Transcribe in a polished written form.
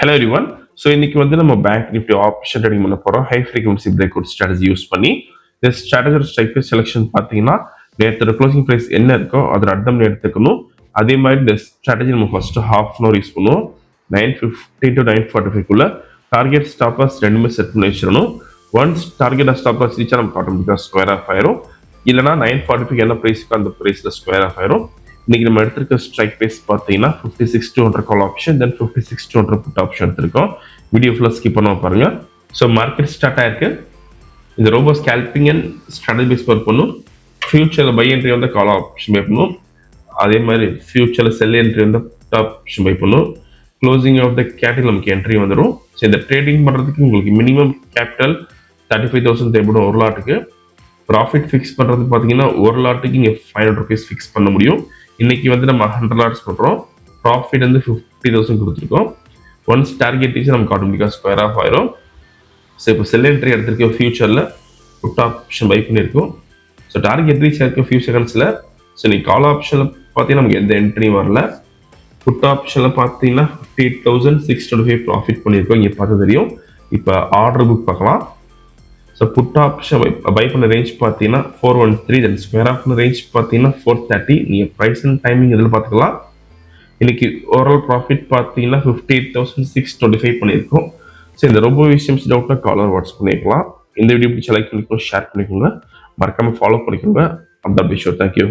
Hello everyone. So இன்னைக்கு வந்து நம்ம பேங்க் நிஃப்டி ஆப்ஷன் ட்ரேடிங் பண்ண போறோம். High frequency break out strategy use பண்ணி இந்த ஸ்ட்ராட்டஜியோட ஸ்ட்ரைக் ப்ரைஸ் செலெக்ஷன் பார்த்தீங்கன்னா நேரத்தோட க்ளோசிங் ப்ரைஸ் என்ன இருக்கோ அதோட அர்த்தம் எடுத்துக்கணும். அதே மாதிரி இந்த ஸ்ட்ராட்டஜி நம்ம first half an hour use பண்ணுவோம். 9:50 to 9:45 டார்கெட் ஸ்டாப் லாஸ் ரெண்டுமே செட் பண்ணி வச்சிடணும். Once target stop loss Reecha நமக்கு ஆட்டோமேட்டிக்காக ஸ்கொயர் ஆஃப் ஆயிரும். இல்லைனா 9:45 என்ன ப்ரைஸ்க்கு அந்த ப்ரைஸில் ஸ்கொயர் ஆஃப் ஆயிரும். இன்னைக்கு நம்ம எடுத்திருக்க ஸ்ட்ரைக் ப்ரைஸ் பார்த்தீங்கன்னா 56-200 call option, then 56-200 put option எடுத்திருக்கோம். வீடியோ ஃபுல்லாக ஸ்கிப் பண்ண பாருங்க. ஸோ மார்க்கெட் ஸ்டார்ட் ஆயிருக்கு. இந்த robo scalping and strategy base work பண்ணும். ஃபியூச்சரில் பை என்ட்ரி வந்து கால் ஆப்ஷன் பை பண்ணும். அதே மாதிரி ஃபியூச்சரில் செல் என்ட்ரி வந்து புட் ஆப்ஷன் பை பண்ணும். க்ளோசிங் ஆஃப் த கேபிட்டல் நமக்கு என்ட்ரி வந்துடும். ஸோ இந்த ட்ரேடிங் பண்ணுறதுக்கு உங்களுக்கு மினிமம் கேபிட்டல் 35,000 தேவைப்படும் ஒரு லாட்டுக்கு. ப்ராஃபிட் ஃபிக்ஸ் பண்ணுறது பார்த்தீங்கன்னா ஒரு லாட்டுக்கு இங்கே 500 rupees ஃபிக்ஸ் பண்ண முடியும். இன்னைக்கு வந்து நம்ம 100 லாட்ஸ் பண்ணுறோம். ப்ராஃபிட் வந்து 50,000 கொடுத்துருக்கோம். ஒன்ஸ் டார்கெட் ரீச் நமக்கு ஆட்டோமேட்டிக்காக ஸ்கொயர் ஆஃப் ஆயிரும். ஸோ இப்போ செல் என்ட்ரி எடுத்திருக்கோம். ஃபியூச்சரில் புட் ஆப்ஷன் பை பண்ணியிருக்கோம். ஸோ டார்கெட் ரீச் ஆயிருக்க ஃபியூ செகண்ட்ஸில். ஸோ இன்னைக்கு கால் ஆப்ஷனில் பார்த்தீங்கன்னா நமக்கு எந்த என்ட்ரியும் வரல. புட் ஆப்ஷனில் பார்த்தீங்கன்னா 58,625 ப்ராஃபிட் பண்ணியிருக்கோம். இங்கே பார்த்து தெரியும். இப்போ ஆர்டர் புக் பார்க்கலாம். ஸோ புட் ஆப்ஷன் பை பண்ண ரேஞ்ச் பார்த்தீங்கன்னா 413, தென் ஸ்கொயர் ஆஃப் ரேஞ்ச் பார்த்தீங்கன்னா 430. நீங்கள் ப்ரைஸ் அண்ட் டைமிங் இதில் பார்த்துக்கலாம். இன்னைக்கு ஓவரால் ப்ராஃபிட் பார்த்தீங்கன்னா 58,625 பண்ணியிருக்கோம். ஸோ இந்த ரொம்ப விஷயம் டவுட்னா காலர் வாட்ஸ்அப் பண்ணிக்கலாம். இந்த வீடியோ பிடிச்ச லைக் பண்ணிக்கோங்க, ஷேர் பண்ணிக்கோங்க, மறக்காம ஃபாலோ பண்ணிக்கோங்க. அந்த அப்டேட் ஷோ. தேங்க்யூ.